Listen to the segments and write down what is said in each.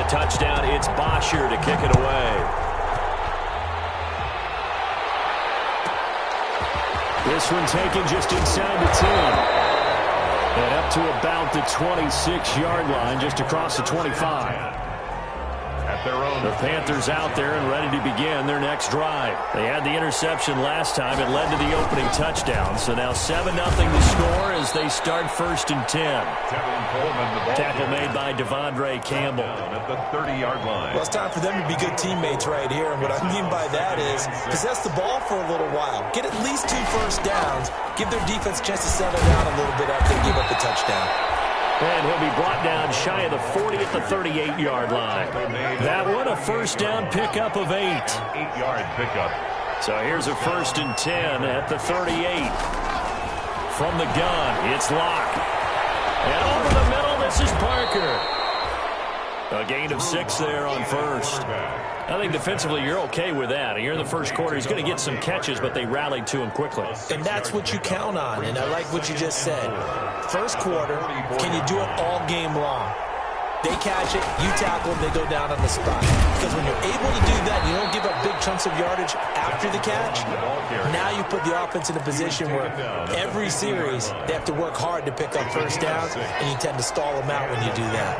the touchdown, it's Bosher to kick it away. This one taken just inside the 10. And up to about the 26-yard line, just across the 25. The Panthers out there and ready to begin their next drive. They had the interception last time. It led to the opening touchdown. So now 7-0 to score as they start 1st and 10. Tackle made by Devondre Campbell. At the 30-yard line. Well, it's time for them to be good teammates right here. And what I mean by that is possess the ball for a little while. Get at least 2 first downs. Give their defense a chance to settle down a little bit after they give up the touchdown. And he'll be brought down shy of the 40 at the 38-yard line. That one, a first down pickup of 8. 8-yard pickup. So here's a 1st and 10 at the 38. From the gun, it's Locke. And over the middle, this is Parker. A gain of 6 there on first. I think defensively you're okay with that. Here in the first quarter, he's going to get some catches, but they rallied to him quickly. And that's what you count on, and I like what you just said. First quarter, can you do it all game long? They catch it, you tackle them, they go down on the spot. Because when you're able to do that, you don't give up big chunks of yardage after the catch. Now you put the offense in a position where every series they have to work hard to pick up first downs, and you tend to stall them out when you do that.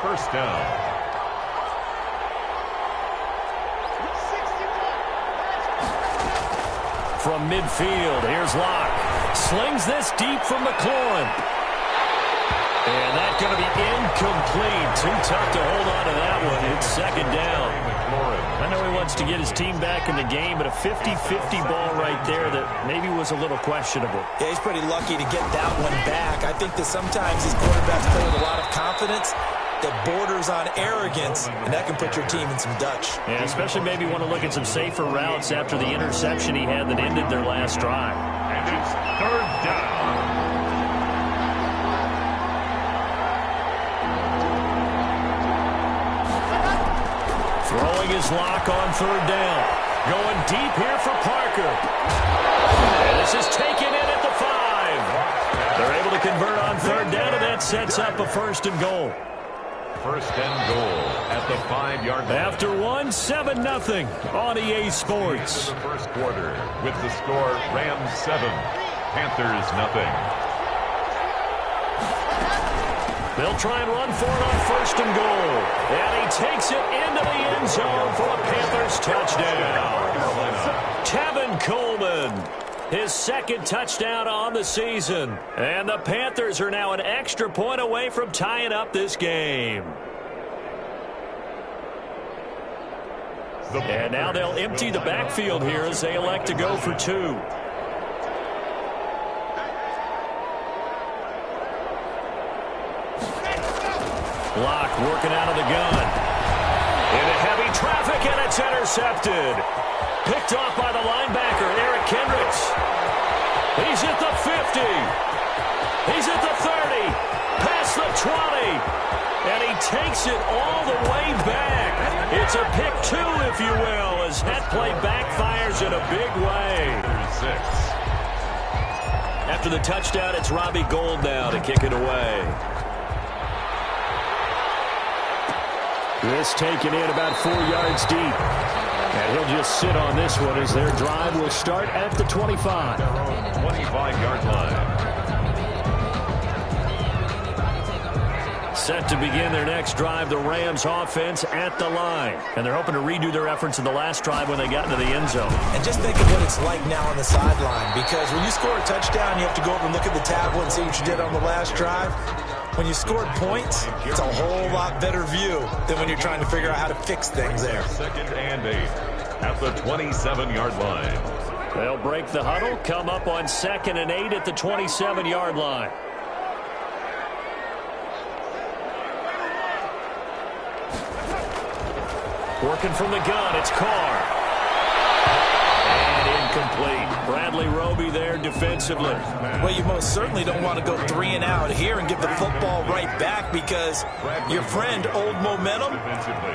First down. From midfield, here's Locke. Slings this deep from McLaurin. And that's going to be incomplete. Too tough to hold on to that one. It's 2nd down. I know he wants to get his team back in the game, but a 50-50 ball right there that maybe was a little questionable. Yeah, he's pretty lucky to get that one back. I think that sometimes these quarterbacks play with a lot of confidence that borders on arrogance, and that can put your team in some Dutch. Yeah, especially maybe want to look at some safer routes after the interception he had that ended their last drive. And it's 3rd down. Throwing his Lock on 3rd down. Going deep here for Parker. And this is taken in at the 5. They're able to convert on 3rd down, and that sets up a 1st and goal. 1st and goal at the 5-yard line. After 7-0 on EA Sports. The first quarter with the score Rams 7, Panthers 0. They'll try and run for it on 1st and goal. And he takes it into the end zone for a Panthers touchdown. Tevin Coleman, his 2nd touchdown on the season. And the Panthers are now an extra point away from tying up this game. And now they'll empty the backfield here as they elect to go for 2. Locke working out of the gun. Into heavy traffic, and it's intercepted. Picked off by the linebacker, Eric Kendricks. He's at the 50. He's at the 30. Past the 20. And he takes it all the way back. It's a pick 2, if you will, as that play backfires in a big way. 6. After the touchdown, it's Robbie Gould now to kick it away. This taken in about 4 yards deep. And he'll just sit on this one as their drive will start at the 25. 25-yard line. Set to begin their next drive, the Rams offense at the line. And they're hoping to redo their efforts in the last drive when they got into the end zone. And just think of what it's like now on the sideline, because when you score a touchdown, you have to go over and look at the tablet and see what you did on the last drive. When you scored points, it's a whole lot better view than when you're trying to figure out how to fix things there. 2nd and 8 at the 27-yard line. They'll break the huddle, come up on 2nd and 8 at the 27-yard line. Working from the gun, it's Carr. And incomplete. Bradley Roby there defensively. Well, you most certainly don't want to go 3 and out here and give the football right back, because your friend, Old Momentum,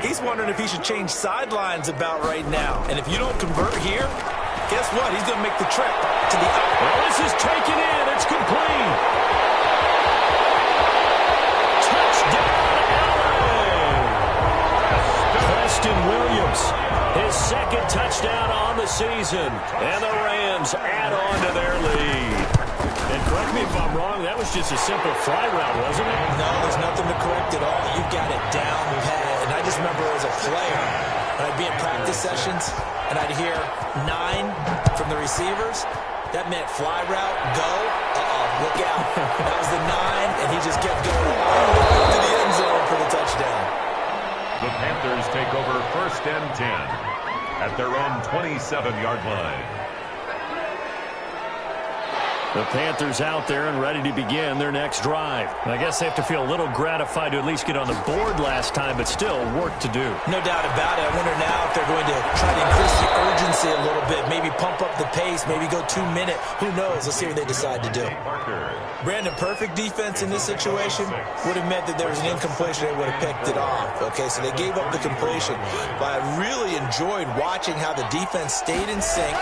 he's wondering if he should change sidelines about right now. And if you don't convert here, guess what? He's going to make the trip to the out. Well, this is taken in. It's complete. Touchdown, LA. Austin Williams, his second touchdown on the season. And the Rams add on to their lead. And correct me if I'm wrong, that was just a simple fly route, wasn't it? No, there's nothing to correct at all. You got it down pat. And I just remember as a player, when I'd be in practice sessions, and I'd hear 9 from the receivers. That meant fly route, go, look out. That was the 9, and he just kept going all the way to the end zone for the touchdown. The Panthers take over 1st and 10 at their own 27-yard line. The Panthers out there and ready to begin their next drive. I guess they have to feel a little gratified to at least get on the board last time, but still work to do. No doubt about it. I wonder now if they're going to try to increase the urgency a little bit, maybe pump up the pace, maybe go 2-minute. Who knows? Let's see what they decide to do. Brandon, perfect defense in this situation would have meant that there was an incompletion. They would have picked it off. Okay, so they gave up the completion. But I really enjoyed watching how the defense stayed in sync,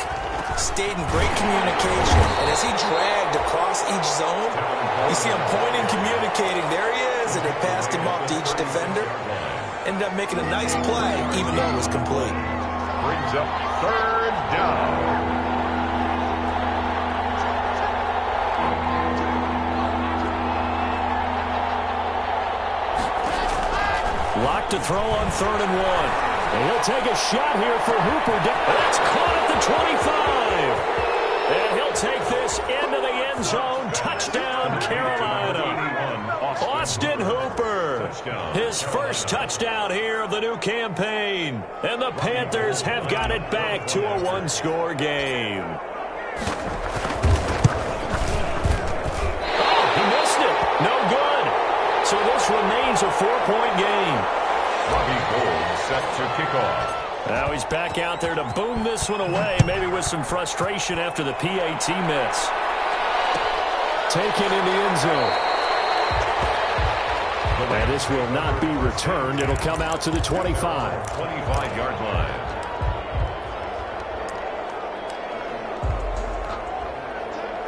stayed in great communication, and as he dragged across each zone, you see him pointing, communicating. There he is, and they passed him off to each defender. Ended up making a nice play, even though it was complete. Brings up 3rd down. Locked to throw on 3rd and 1. And he'll take a shot here for Hooper. That's caught at the 25. And he'll take this into the end zone. Touchdown, Carolina. Austin Hooper. His first touchdown here of the new campaign. And the Panthers have got it back to a 1-score game. Oh, he missed it. No good. So this remains a 4-point game. Robbie Gould set to kick off. Now he's back out there to boom this one away, maybe with some frustration after the PAT miss. Taken in the end zone. And this will not be returned. It'll come out to the 25. 25-yard line.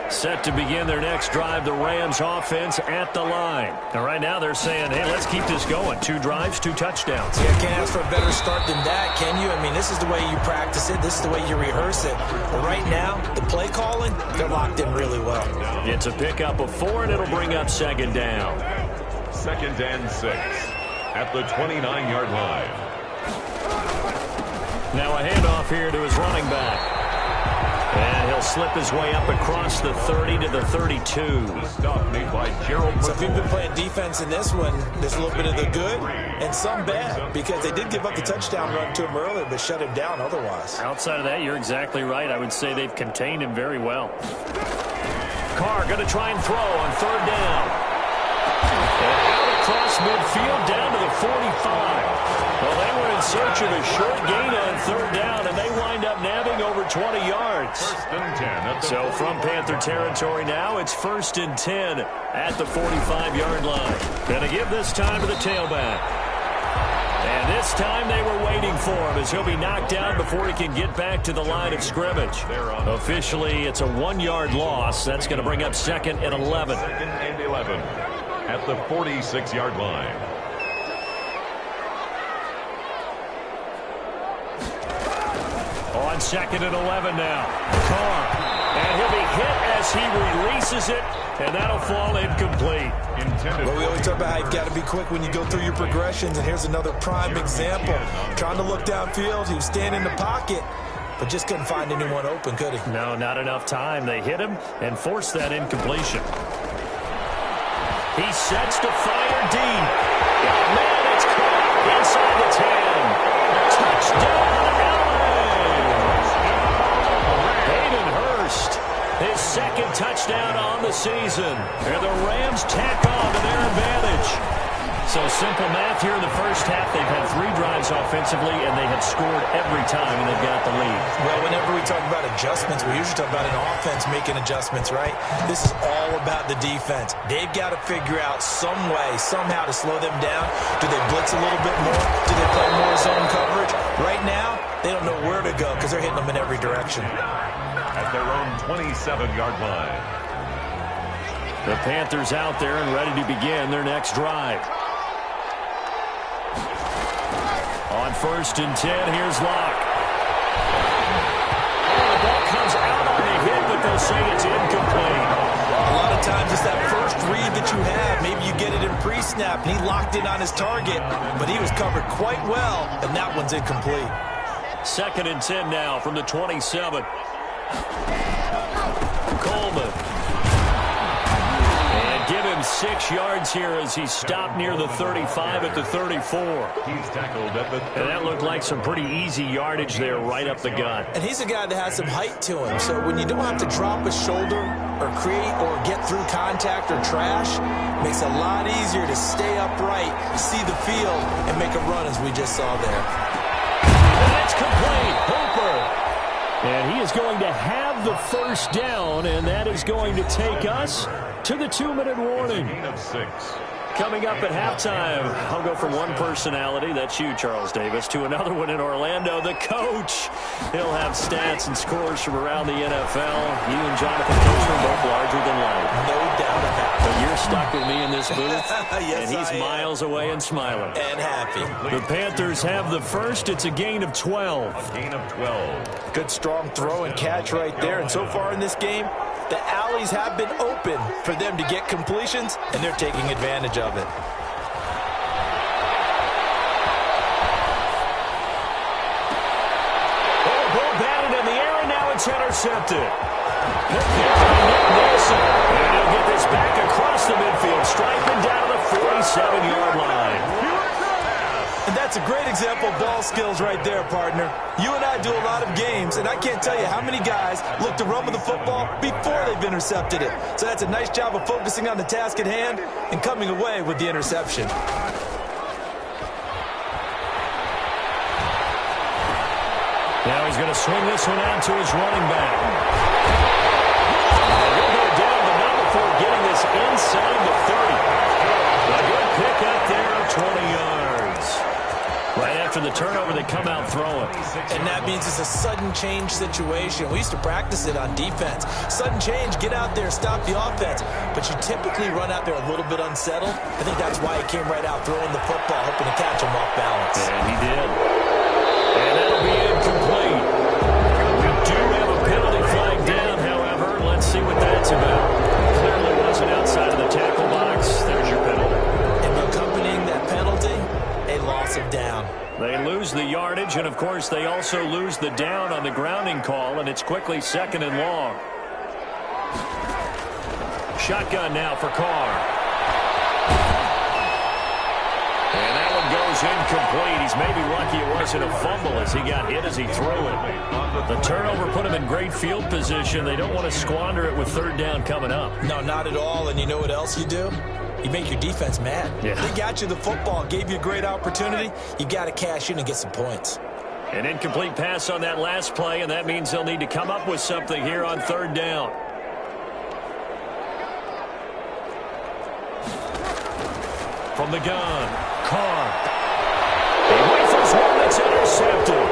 Set to begin their next drive, the Rams offense at the line. And right now they're saying, hey, let's keep this going. 2 drives, 2 touchdowns. Yeah, can't ask for a better start than that, can you? I mean, this is the way you practice it. This is the way you rehearse it. But right now, the play calling, they're locked in really well. It's a pickup of 4, and it'll bring up 2nd down. 2nd and 6 at the 29-yard line. Now a handoff here to his running back. And he'll slip his way up across the 30 to the 32. The stop made by Gerald. So if you've been playing defense in this one, there's a little bit of the good and some bad, because they did give up the touchdown run to him earlier, but shut him down otherwise. Outside of that, you're exactly right. I would say they've contained him very well. Carr going to try and throw on 3rd down. And out across midfield down to the 45. Well, they were in search of a short gain on 3rd down, and they wind up nabbing over 20 yards. 1st and 10. So from Panther territory now, it's 1st and 10 at the 45-yard line. Going to give this time to the tailback. And this time they were waiting for him as he'll be knocked down before he can get back to the line of scrimmage. Officially, it's a 1-yard loss. That's going to bring up 2nd and 11. 2nd and 11 at the 46-yard line. On 2nd and 11 now. Carr. And he'll be hit as he releases it, and that'll fall incomplete. Well, we always talk about how you've got to be quick when you go through your progressions, and here's another prime example. Trying to look downfield, he was standing in the pocket, but just couldn't find anyone open, could he? No, not enough time. They hit him and forced that incompletion. He sets to fire deep. Oh, man, it's caught inside the 10. Touchdown, Hayden Hurst, his 2nd touchdown on the season. And the Rams tack on to their advantage. So simple math here in the first half. They've had 3 drives offensively, and they have scored every time, and they've got the lead. Well, whenever we talk about adjustments, we usually talk about an offense making adjustments, right? This is all about the defense. They've got to figure out some way, somehow to slow them down. Do they blitz a little bit more? Do they play more zone coverage? Right now, they don't know where to go because they're hitting them in every direction. At their own 27-yard line. The Panthers out there and ready to begin their next drive. On 1st and 10, here's Locke. The ball comes out on the hit, but they'll say it's incomplete. A lot of times it's that first read that you have. Maybe you get it in pre-snap, and he locked in on his target, but he was covered quite well, and that one's incomplete. 2nd and 10 now from the 27. Coleman. And give him 6 yards here as he stopped near the 35 at the 34. He's tackled at the 30. And that looked like some pretty easy yardage there right up the gut. And he's a guy that has some height to him, so when you don't have to drop a shoulder or create or get through contact or trash, it makes it a lot easier to stay upright, see the field, and make a run as we just saw there. And it's complete. Hooper. And he is going to have the first down, and that is going to take us to the 2-minute warning. Gain of 6. Coming up at halftime, I'll go from one personality, that's you, Charles Davis, to another one in Orlando, the coach. He'll have stats and scores from around the NFL. You and Jonathan Coach are both larger than life. No doubt about it. But you're stuck with me in this booth, Yes, and he's miles away and smiling. And happy. The Panthers have the first. It's a gain of 12. A gain of 12. Good strong throw and catch right there. And so far in this game, the alleys have been open for them to get completions, and they're taking advantage of it. Ball batted in the air, and now it's intercepted. Picked here by Nick Nelson. And he'll get this back across the midfield, striping down to the 47-yard line. And that's a great example of ball skills right there, partner. You and I do a lot of games, and I can't tell you how many guys look to run with the football before they've intercepted it. So that's a nice job of focusing on the task at hand and coming away with the interception. Now he's going to swing this one out to his running back. And he'll go down, but not before getting this inside the 30. A good pick up there, 20 yards. Right after the turnover, they come out throwing. And that means it's a sudden change situation. We used to practice it on defense. Sudden change, get out there, stop the offense. But you typically run out there a little bit unsettled. I think that's why he came right out throwing the football, hoping to catch him off balance. And he did. And that'll be incomplete. We do have a penalty flag down, however. Let's see what that's about. Clearly wasn't outside of the tackle box. There's your penalty. And accompanying that penalty, a loss of down. They lose the yardage, and, of course, they also lose the down on the grounding call, and it's quickly 2nd and long. Shotgun now for Carr. And that one goes incomplete. He's maybe lucky it wasn't a fumble as he got hit as he threw it. The turnover put him in great field position. They don't want to squander it with 3rd down coming up. No, not at all. And you know what else you do? You make your defense mad. Yeah. They got you the football, gave you a great opportunity. You got to cash in and get some points. An incomplete pass on that last play, and that means they'll need to come up with something here on 3rd down. From the gun, Carr. He rifles one that's intercepted.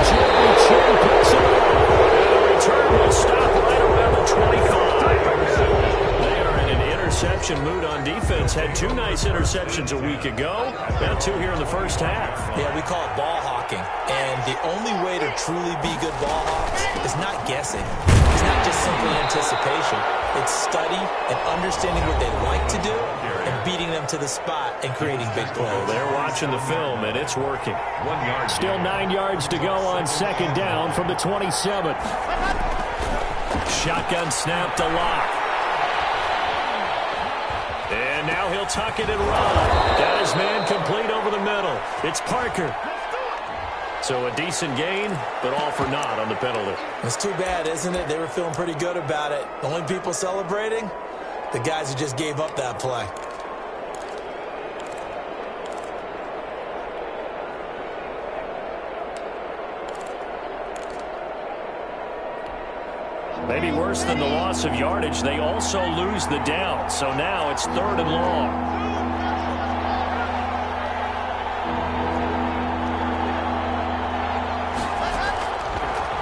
Jeremy Chin picks it up. And the return will stop right around the 25. They are in an interception mood on defense. Had 2 nice interceptions a week ago. Now 2 here in the first half. Yeah, we call it ball hawking. And the only way to truly be good ball hawks is not guessing. It's not just simply anticipation. It's study and understanding what they like to do and beating them to the spot and creating big plays. They're watching the film, and it's working. 1 yard. Still 9 yards to go on 2nd down from the 27. Shotgun snap to Locke. And now he'll tuck it and run. Got his man complete over the middle. It's Parker. So a decent gain, but all for naught on the penalty. It's too bad, isn't it? They were feeling pretty good about it. The only people celebrating, the guys who just gave up that play. Maybe worse than the loss of yardage, they also lose the down. So now it's 3rd and long.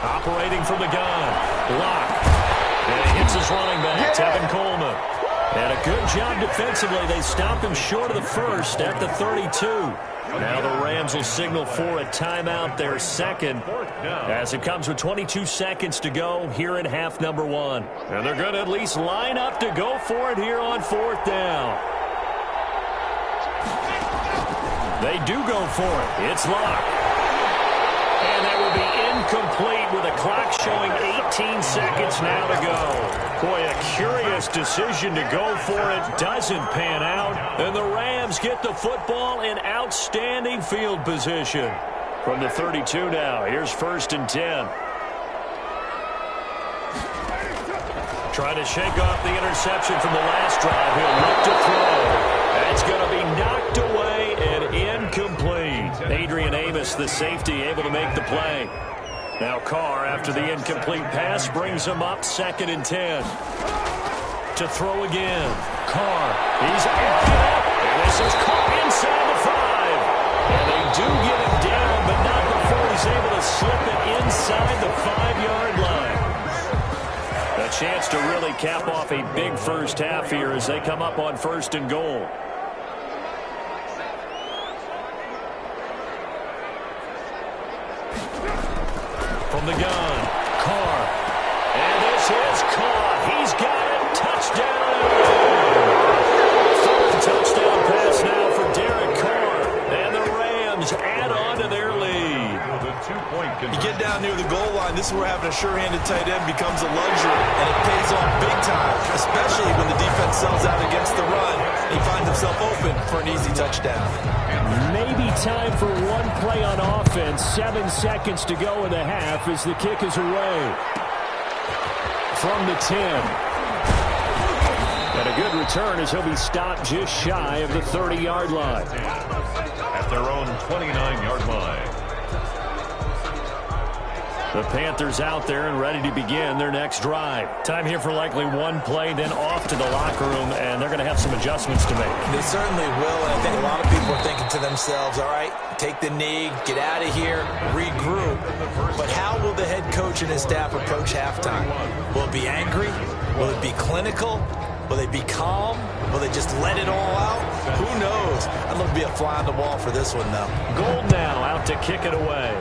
Operating from the gun. Locke. And he hits his running back, Tevin Coleman. And a good job defensively. They stop him short of the first at the 32. Now the Rams Rams will signal for a timeout, their second, as it comes with 22 seconds to go here in half number one. And they're going to at least line up to go for it here on fourth down. They do go for it. It's locked. And that will be incomplete with a clock showing 18 seconds now to go. Boy, a curious decision to go for it. Doesn't pan out. And the Rams get the football in outstanding field position. From the 32 now, here's 1st and 10. Trying to shake off the interception from the last drive. He'll look to throw. That's going to be knocked away and incomplete. Adrian Amos, the safety, able to make the play. Now Carr, after the incomplete pass, brings him up 2nd and 10. To throw again. Carr, he's emptied up. And this is Carr inside the 5. And they do get him down, but not before he's able to slip it inside the 5-yard line. A chance to really cap off a big first half here as they come up on 1st and goal. From the gun, Carr. And this is Carr. He's got it. Touchdown. 4th touchdown pass now for Derek Carr. And the Rams add on to their lead. You get down near the goal line, this is where having a sure-handed tight end becomes a luxury, and it pays off big time, especially when the defense sells out against the run. He finds himself open for an easy touchdown. Maybe time for one play on offense. 7 seconds to go in the half as the kick is away. From the 10. And a good return as he'll be stopped just shy of the 30-yard line. At their own 29-yard line. The Panthers out there and ready to begin their next drive. Time here for likely one play, then off to the locker room, and they're going to have some adjustments to make. They certainly will, and I think a lot of people are thinking to themselves, all right, take the knee, get out of here, regroup. But how will the head coach and his staff approach halftime? Will it be angry? Will it be clinical? Will they be calm? Will they just let it all out? Who knows? I'd love to be a fly on the wall for this one, though. Gold now out to kick it away.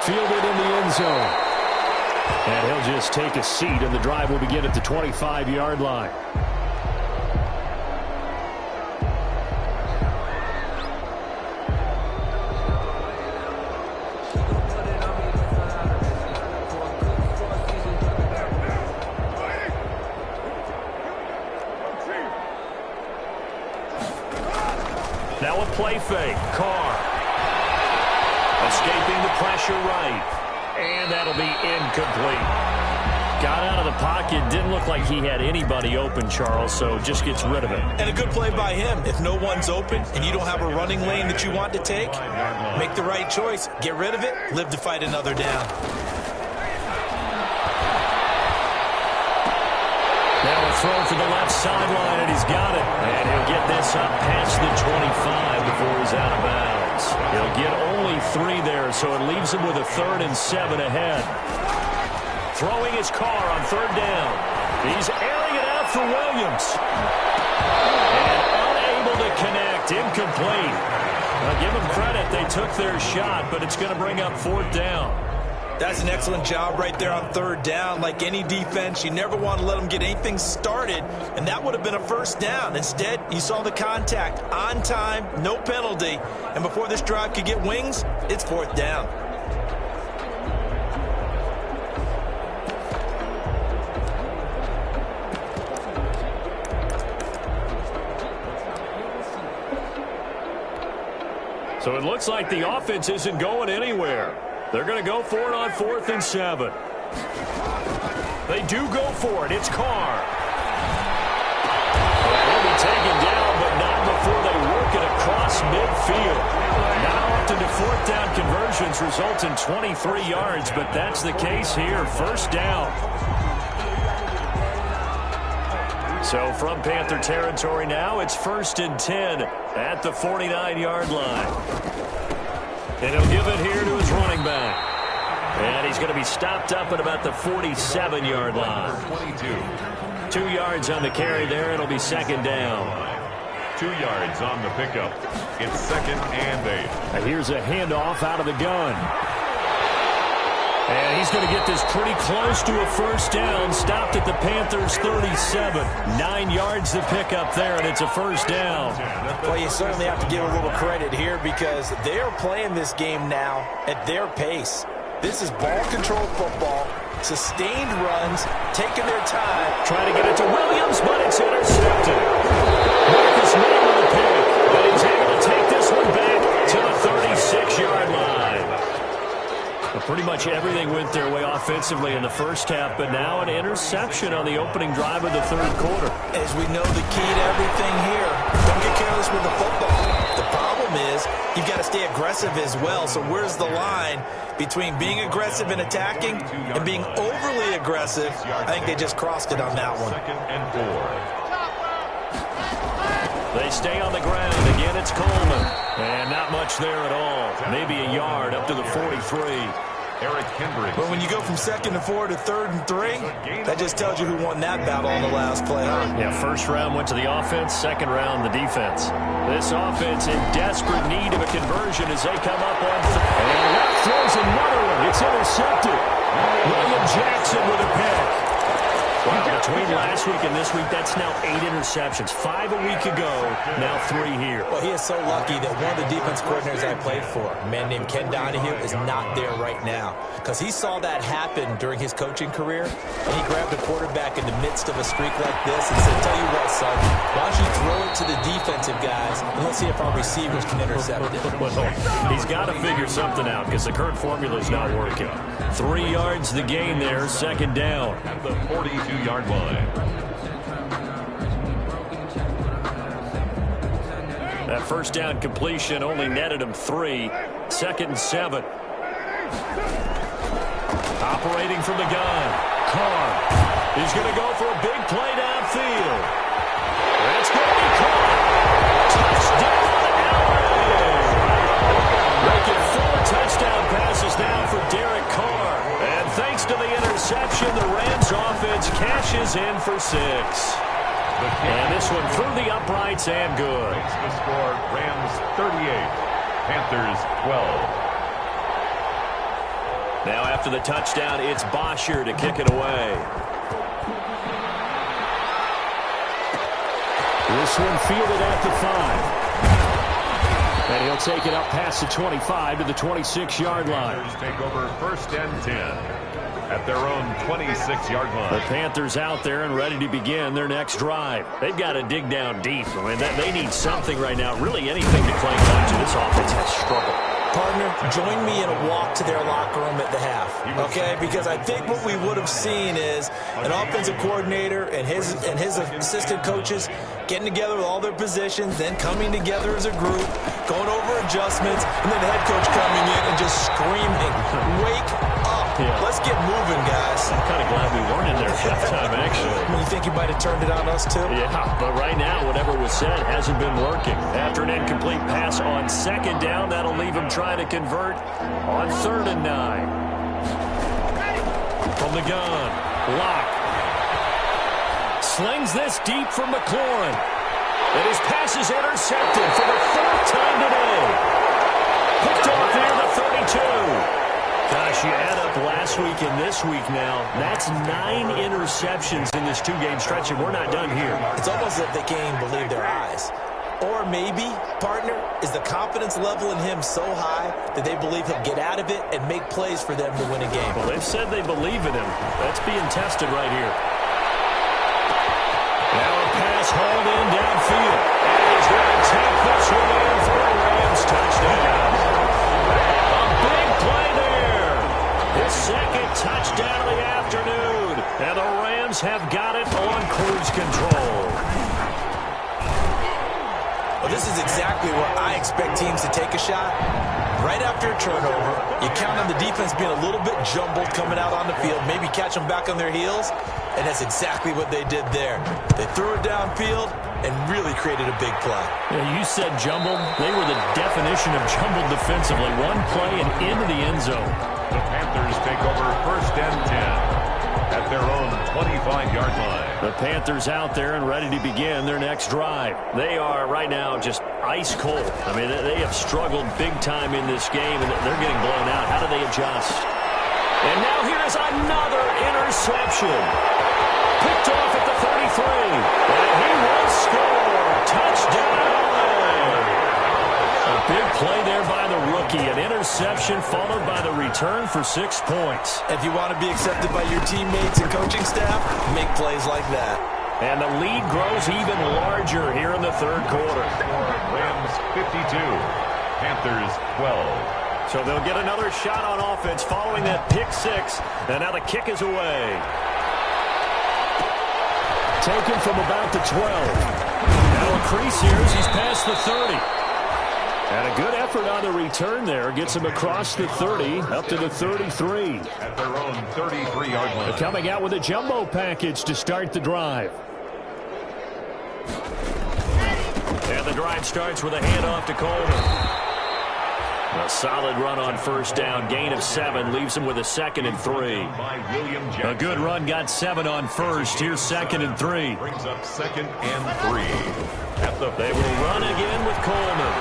Fielded in the end zone. And he'll just take a seat, and the drive will begin at the 25-yard line. Now a play fake. Carr. Escaping the pressure right. And that'll be incomplete. Got out of the pocket. Didn't look like he had anybody open, Charles, so just gets rid of it. And a good play by him. If no one's open and you don't have a running lane that you want to take, make the right choice. Get rid of it. Live to fight another down. Now a throw for the left sideline, and he's got it. And he'll get this up past the 25 before he's out of bounds. He'll get only 3 there, so it leaves him with a 3rd and 7 ahead. Throwing his Carr on 3rd down. He's airing it out for Williams. And unable to connect. Incomplete. Now give them credit. They took their shot, but it's going to bring up 4th down. That's an excellent job right there on 3rd down. Like any defense, you never want to let them get anything started, and that would have been a 1st down. Instead, you saw the contact on time, no penalty, and before this drive could get wings, it's 4th down. So it looks like the offense isn't going anywhere. They're going to go for it on 4th and 7. They do go for it. It's Carr. He'll be taken down, but not before they work it across midfield. Now often to 4th down conversions result in 23 yards, but that's the case here. 1st down. So from Panther territory now, it's 1st and 10 at the 49-yard line. And he'll give it here to his running back. And he's going to be stopped up at about the 47-yard line. 2 yards on the carry there. It'll be 2nd down. 2 yards on the pickup. It's 2nd and 8. And here's a handoff out of the gun. And he's going to get this pretty close to a first down. Stopped at the Panthers' 37. 9 yards to pick up there, and it's a first down. Well, you certainly have to give a little credit here because they are playing this game now at their pace. This is ball control football, sustained runs, taking their time. Trying to get it to Williams, but it's intercepted. Marcus May with a pick, but he's able to take this one back to the 36-yard line. Well, pretty much everything went their way offensively in the first half, but now an interception on the opening drive of the third quarter. As we know, the key to everything here, don't get careless with the football. The problem is you've got to stay aggressive as well. So where's the line between being aggressive and attacking and being overly aggressive? I think they just crossed it on that one. 2nd and 4. They stay on the ground. Again, it's Coleman. And not much there at all. Maybe a yard up to the 43. Eric Kendricks. But when you go from 2nd and 4 to 3rd and 3, that just tells you who won that battle on the last play, huh? Yeah, first round went to the offense, second round the defense. This offense in desperate need of a conversion as they come up on and that throws another one. It's intercepted. William Jackson with a pick. Wow, between last week and this week, that's now 8 interceptions. 5 a week ago, now 3 here. Well, he is so lucky that one of the defense coordinators I played for, a man named KenDaFlippa's, is not there right now. Because he saw that happen during his coaching career, and he grabbed a quarterback in the midst of a streak like this and said, tell you what, son, why don't you throw it to the defensive guys, and let's see if our receivers can intercept it. Well, he's got to figure something out because the current formula is not working. 3 yards the gain there, second down. At the 42-yard line. That first down completion only netted him 3. 2nd and 7. Operating from the gun. Carr. He's going to go for a big play downfield. That's going to be caught. Touchdown, LA. Making 4 touchdown passes now for Derek Carr. And thanks to the interception, the Rams offense cashes in for 6. And this one through the uprights and good. Makes the score Rams 38, Panthers 12. Now after the touchdown, it's Bosher to kick it away. This one fielded at the 5. And he'll take it up past the 25 to the 26-yard line. Panthers take over 1st and 10 at their own 26-yard line. The Panthers out there and ready to begin their next drive. They've got to dig down deep. I mean, they need something right now, really anything to cling on to. This offense has struggled. Partner, join me in a walk to their locker room at the half, okay? Because I think what we would have seen is an offensive coordinator and his assistant coaches getting together with all their positions, then coming together as a group, going over adjustments, and then the head coach coming in and just screaming, wake up. Yeah. Let's get moving, guys. I'm kind of glad we weren't in there at that time, actually. You think you might have turned it on us, too? Yeah, but right now, whatever was said hasn't been working. After an incomplete pass on 2nd down, that'll leave him trying to convert on 3rd and 9. From the gun, Locke. Slings this deep from McLaurin. And his pass is intercepted for the 4th time today. Picked off near the 32. Gosh, you add up last week and this week now, that's 9 interceptions in this 2-game stretch, and we're not done here. It's almost as if they can't even believe their eyes. Or maybe, partner, is the confidence level in him so high that they believe he'll get out of it and make plays for them to win a game. Well, they've said they believe in him. That's being tested right here. Now a pass hauled in downfield. And he's going to take this one in for a Rams touchdown. A big play there. His 2nd touchdown of the afternoon. And the Rams have got it on cruise control. Well, this is exactly where I expect teams to take a shot. Right after a turnover, you count on the defense being a little bit jumbled coming out on the field, maybe catch them back on their heels, and that's exactly what they did there. They threw it downfield and really created a big play. Yeah, you said jumbled. They were the definition of jumbled defensively. One play and into the end zone. The Panthers take over 1st and 10 at their own 25-yard line. The Panthers out there and ready to begin their next drive. They are right now just ice cold. I mean, they have struggled big time in this game, and they're getting blown out. How do they adjust? And now here is another interception. Picked off at the 33. And he will score. Touchdown. A big play there by the rookie. An interception followed by the return for 6 points. If you want to be accepted by your teammates and coaching staff, make plays like that. And the lead grows even larger here in the third quarter. Rams 52, Panthers 12. So they'll get another shot on offense following that pick six. And now the kick is away. Taken from about the 12. Now a crease here as he's past the 30. And a good effort on the return there. Gets him across the 30, up to the 33. At their own 33-yard line. Coming out with a jumbo package to start the drive. And the drive starts with a handoff to Coleman. A solid run on first down. Gain of 7 leaves him with a 2nd and 3. A good run got 7 on first. Here's 2nd and 3. Brings up 2nd and 3. They will run again with Coleman.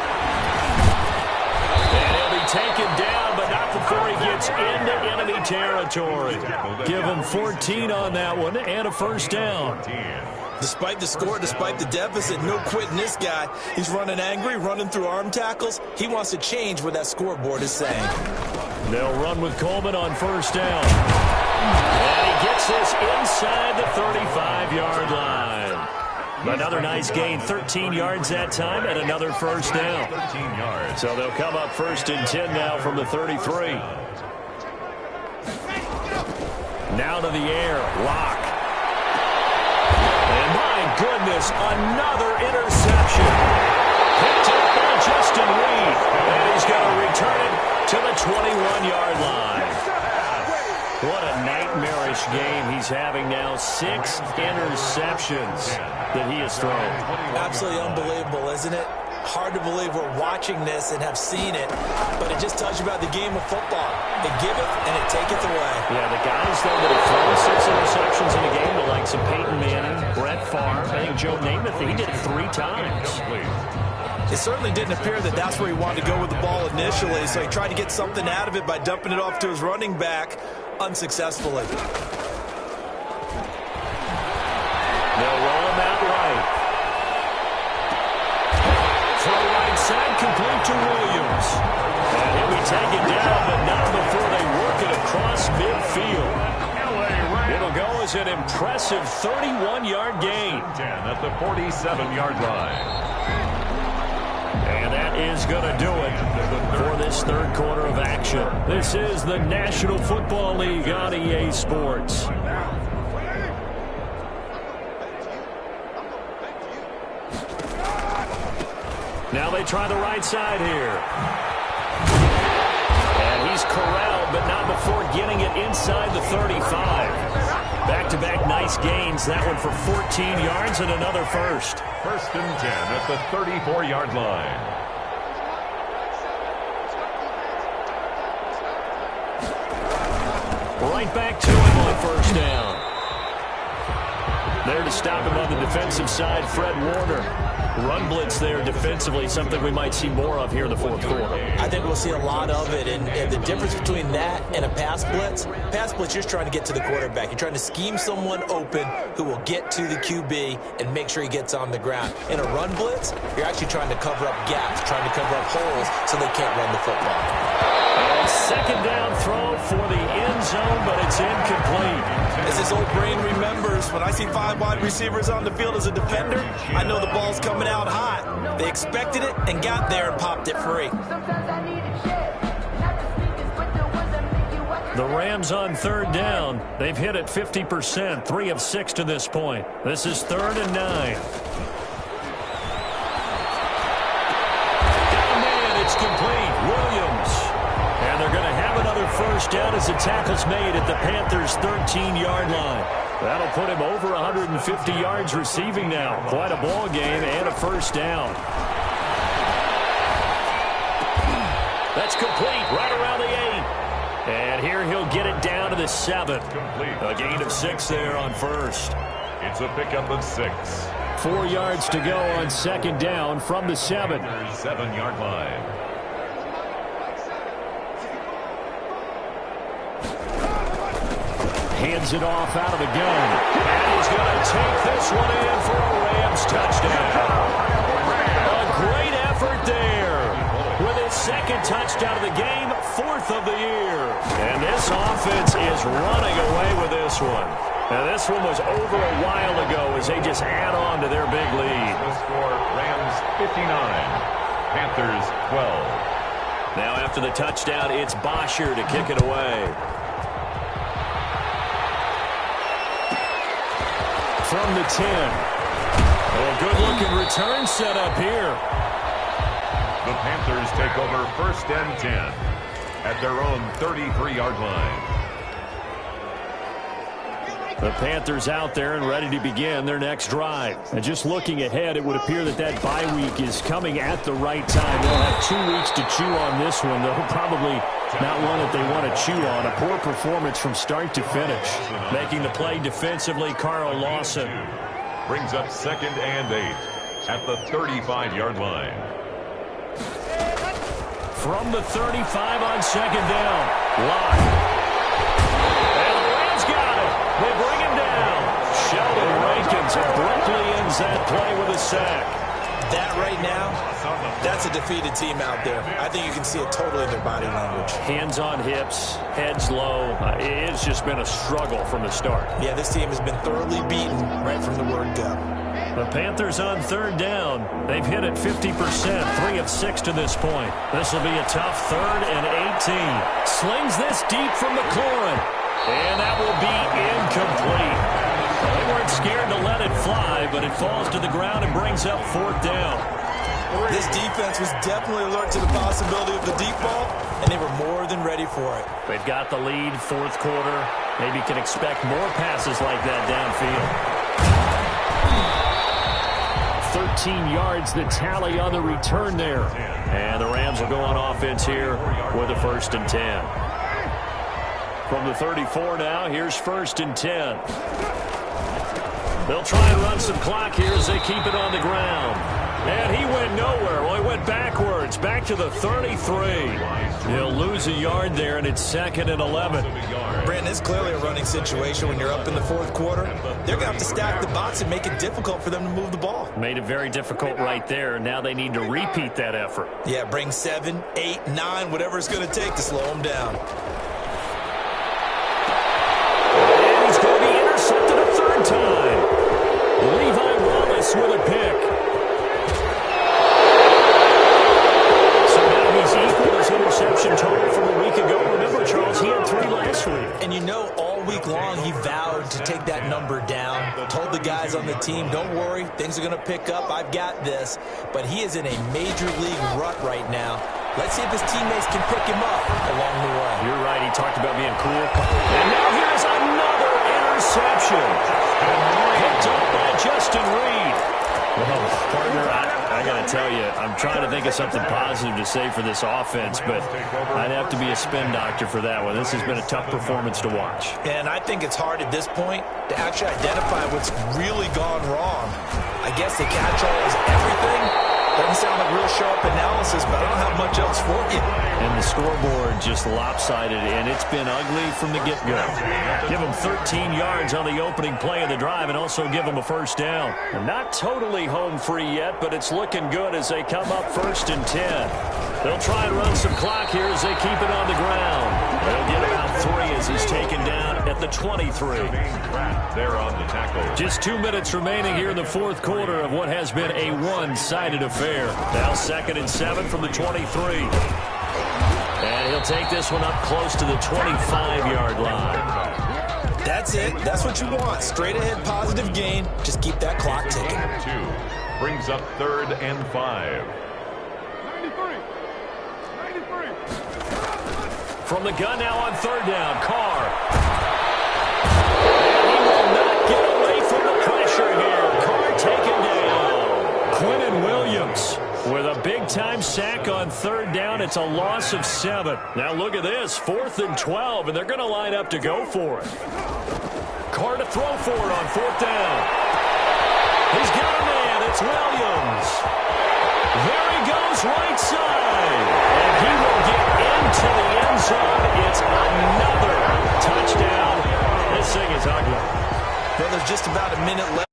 And he'll be taken down, but not before he gets into enemy territory. Give him 14 on that one and a first down. Despite the score, despite the deficit, no quitting this guy. He's running angry, running through arm tackles. He wants to change what that scoreboard is saying. They'll run with Coleman on first down. And he gets this inside the 35-yard line. Another nice gain, 13 yards that time, and another first down. 13 yards. So they'll come up 1st and 10 now from the 33. Now to the air, Lock. And my goodness, another interception. Picked up by Justin Reed. And he's going to return it to the 21-yard line. What a nightmarish game he's having now. 6 interceptions that he has thrown. Absolutely unbelievable, isn't it? Hard to believe we're watching this and have seen it, but it just tells you about the game of football. It giveth and it taketh away. Yeah, the guys, though, that have thrown 6 interceptions in a game, the likes of Peyton Manning, Brett Favre, I think Joe Namath, he did it 3 times. It certainly didn't appear that that's where he wanted to go with the ball initially, so he tried to get something out of it by dumping it off to his running back unsuccessfully. They'll roll him out right. Throw right side, complete to Williams. And he'll be taken down, but not before they work it across midfield. It'll go as an impressive 31-yard gain. 10 at the 47-yard line. And that is going to do it for this third quarter of action. This is the National Football League on EA Sports. Now they try the right side here. And he's corralled, but not before getting it inside the 35. Back-to-back nice gains. That one for 14 yards and another first. 1st and 10 at the 34-yard line. Right back to him on first down. There to stop him on the defensive side, Fred Warner. Run blitz there defensively, something we might see more of here in the fourth quarter. I think we'll see a lot of it, and the difference between that and a pass blitz, you're trying to get to the quarterback. You're trying to scheme someone open who will get to the QB and make sure he gets on the ground. In a run blitz, you're actually trying to cover up gaps, trying to cover up holes so they can't run the football. And second down throw for the end zone, but it's incomplete. As his old brain remembers, when I see 5 wide receivers on the field as a defender, I know the ball's coming out hot. They expected it and got there and popped it free. The Rams on third down. They've hit it 50%, 3 of 6 to this point. This is 3rd and 9. Got a man, it's complete. Williams. And they're going to have another first down as the tackle's made at the Panthers' 13-yard line. That'll put him over 150 yards receiving now. Quite a ball game and a first down. That's complete right around the 8. And here he'll get it down to the 7. A gain of 6 there on first. It's a pickup of 6. 4 yards to go on second down from the 7. 7-yard line. Hands it off out of the gun. And he's going to take this one in for a Rams touchdown. A great effort there. With his second touchdown of the game, 4th of the year. And this offense is running away with this one. Now, this one was over a while ago as they just add on to their big lead. The score, Rams 59, Panthers 12. Now, after the touchdown, it's Bosher to kick it away. From the 10. A good-looking return set up here. The Panthers take over 1st and 10 at their own 33-yard line. The Panthers out there and ready to begin their next drive. And just looking ahead, it would appear that that bye week is coming at the right time. They'll have 2 weeks to chew on this one, though probably not one that they want to chew on. A poor performance from start to finish. Making the play defensively, Carl Lawson. Brings up 2nd and 8 at the 35-yard line. From the 35 on second down. Lock. They bring him down. Sheldon Rankins abruptly ends that play with a sack. That right now, that's a defeated team out there. I think you can see it totally in their body language. Hands on hips, heads low. It's just been a struggle from the start. Yeah, this team has been thoroughly beaten right from the word go. The Panthers on third down. They've hit it 50%, 3 of 6 to this point. This will be a tough 3rd and 18. Slings this deep from McLaurin. And that will be incomplete. They weren't scared to let it fly, but it falls to the ground and brings up 4th down. This defense was definitely alert to the possibility of the deep ball, and they were more than ready for it. They've got the lead, 4th quarter. Maybe can expect more passes like that downfield. 13 yards, the tally on the return there. And the Rams will go on offense here with a 1st and 10. From the 34 now, here's 1st and 10. They'll try and run some clock here as they keep it on the ground. And he went nowhere. Well, he went backwards, back to the 33. He'll lose a yard there, and it's 2nd and 11. Brandon, it's clearly a running situation when you're up in the 4th quarter. They're going to have to stack the box and make it difficult for them to move the ball. Made it very difficult right there. Now they need to repeat that effort. Yeah, bring 7, 8, 9, whatever it's going to take to slow them down. Time. Levi Wallace with a pick. So now he's equal his interception total from a week ago. Remember, Charles, he had 3 last week. And you know, all week long he vowed to take that number down. Told the guys on the team, don't worry, things are going to pick up. I've got this. But he is in a major league rut right now. Let's see if his teammates can pick him up along the way. You're right. He talked about being cool. And now here's another interception. Picked up by Justin Reed. Well, partner, I got to tell you, I'm trying to think of something positive to say for this offense, but I'd have to be a spin doctor for that one. This has been a tough performance to watch. And I think it's hard at this point to actually identify what's really gone wrong. I guess the catch-all is everything. Doesn't sound like real sharp analysis, but I don't have much else for you. And the scoreboard just lopsided, and it's been ugly from the get-go. Give them 13 yards on the opening play of the drive and also give them a 1st down. And not totally home free yet, but it's looking good as they come up 1st and 10. They'll try and run some clock here as they keep it on the ground. They'll get about 3 as he's taken down at the 23. There on the tackle. Just 2 minutes remaining here in the 4th quarter of what has been a one-sided affair. Now 2nd and 7 from the 23. And he'll take this one up close to the 25-yard line. That's it. That's what you want. Straight ahead positive gain. Just keep that clock ticking. 2 brings up 3rd and 5. From the gun now on 3rd down, Carr. And he will not get away from the pressure here. Carr taken down. Quinnen Williams with a big-time sack on 3rd down. It's a loss of 7. Now look at this, 4th and 12, and they're going to line up to go for it. car to throw for it on 4th down. He's got a man. It's Williams. There he goes, right side. And he will get into the end zone. It's another touchdown. This thing is ugly. Well, there's just about a minute left.